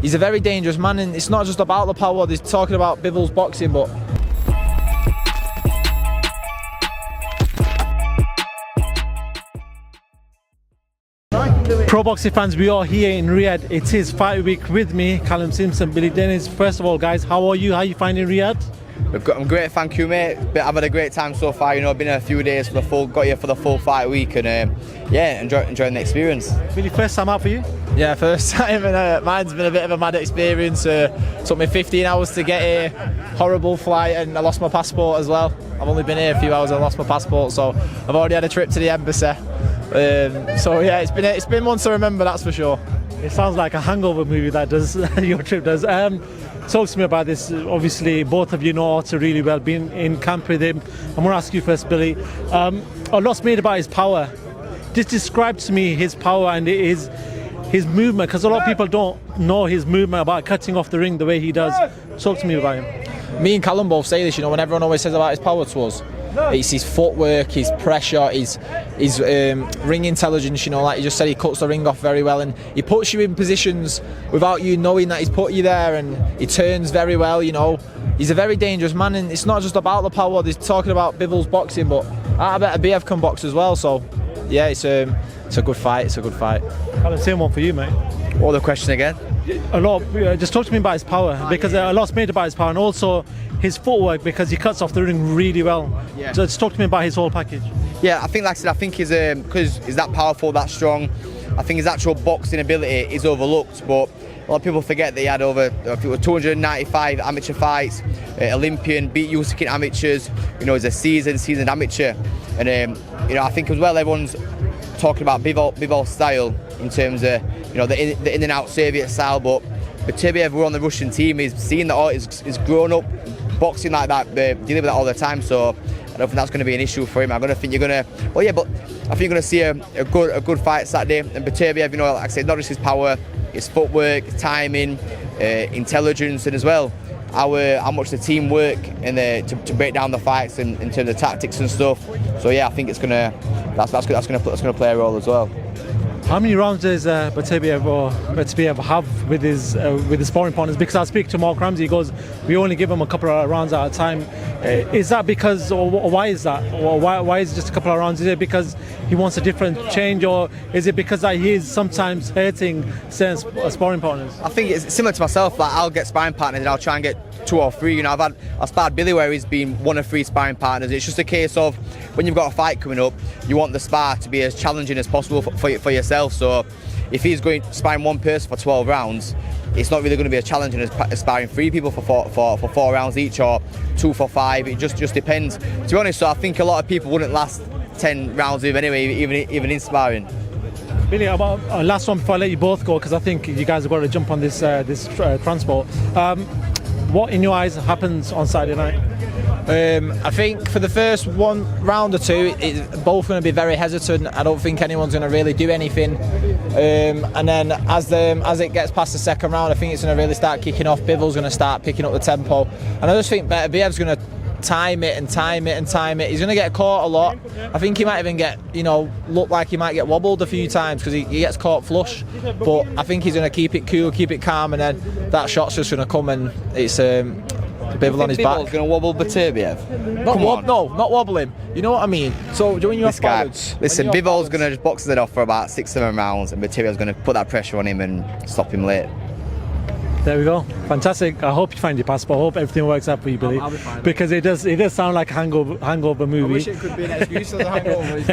He's a very dangerous man, and it's not just about the power. They're talking about Bivol's boxing, but Pro boxing fans, we are here in Riyadh. It is fight week with me, Callum Simpson, Billy Deniz. First of all, guys, how are you? How are you finding Riyadh? I'm great, thank you, mate. I've had a great time so far. You know, I've been here a few days got here for the full fight week, and yeah, enjoying the experience. Billy, first time out for you? yeah, first time, and mine's been a bit of a mad experience. Took me 15 hours to get here, horrible flight, and I lost my passport as well. I've only been here a few hours and I lost my passport, so I've already had a trip to the embassy. So yeah, it's been one to remember, that's for sure. It sounds like a hangover movie, that does. Your trip does. Talk to me about this. Obviously, both of you know Artur really well, been in camp with him. I'm going to ask you first, Billy. A lot's made about his power. Just describe to me his power and his movement, because a lot of people don't know his movement about cutting off the ring the way he does. Talk to me about him. Me and Callum both say this, you know, when everyone always says about his power to us. It's his footwork, his pressure, his ring intelligence, you know, like he just said, he cuts the ring off very well, and he puts you in positions without you knowing that he's put you there, and he turns very well, you know. He's a very dangerous man, and it's not just about the power. They're talking about Bivol's boxing, but Artur Beterbiev can box as well, so yeah, it's a good fight, it's a good fight. Callum, same one for you, mate. What was the question again? Just talk to me about his power, because a lot's made about his power, and also his footwork, because he cuts off the ring really well. Yeah. So just talk to me about his whole package. Yeah, I think, like I said, I think he's because he's that powerful, that strong. I think his actual boxing ability is overlooked, but a lot of people forget that he had over 295 amateur fights, Olympian, beat Usyk in amateurs. You know, he's a seasoned amateur, and you know, I think as well everyone's talking about Bivol's style in terms of, you know, the in and out Soviet style, but Beterbiev, we're on the Russian team, he's seen that he's grown up boxing like that, dealing with that all the time, so I don't think that's going to be an issue for him. I'm going to think you're going to, well, yeah, but I think you're going to see a good fight Saturday. And Beterbiev, you know, like I said, not just his power, his footwork, his timing, intelligence, and as well how much the team work and to break down the fights and in terms of tactics and stuff. So yeah, I think it's gonna that's going to play a role as well. How many rounds does Beterbiev have with his sparring partners? Because I speak to Mark Ramsey, he goes, we only give him a couple of rounds at a time. Is that because, or why is that? Or why is it just a couple of rounds? Is it because he wants a different change, or is it because that he is sometimes hurting certain sparring partners? I think it's similar to myself. Like, I'll get sparring partners and I'll try and get 2 or 3. You know, I've sparred Billy where he's been 1 of 3 sparring partners. It's just a case of when you've got a fight coming up, you want the spar to be as challenging as possible for yourself. So if he's going to sparring one person for 12 rounds, it's not really going to be as challenging as sparring 3 people for 4 rounds each, or 2 for 5. It just depends. To be honest, so I think a lot of people wouldn't last 10 rounds with anyway, even in sparring. Billy, about last one before I let you both go, because I think you guys have got to jump on this transport. What in your eyes happens on Saturday night? I think for the first round or 2, it's both going to be very hesitant. I don't think anyone's going to really do anything. And then as it gets past the second round, I think it's going to really start kicking off. Bivol's going to start picking up the tempo, and I just think Beterbiev's going to time it. He's going to get caught a lot. I think he might even look like he might get wobbled a few times because he gets caught flush. But I think he's going to keep it cool, keep it calm, and then that shot's just going to come, and it's Bivol on his back. Bivol's going to wobble Beterbiev? No, not wobble him. You know what I mean? So when you're listen, Bivol's going to just box it off for about 6-7 rounds, and Beterbiev's going to put that pressure on him and stop him late. There we go. Fantastic. I hope you find your passport. I hope everything works out for you, Billy. I'll be fine. Because it does sound like a hangover movie. I wish it could be an excuse for the hangover. It's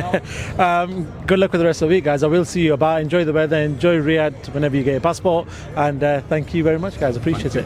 not. Good luck with the rest of the week, guys. I will see you about. Enjoy the weather. Enjoy Riyadh whenever you get your passport. And thank you very much, guys. Appreciate it.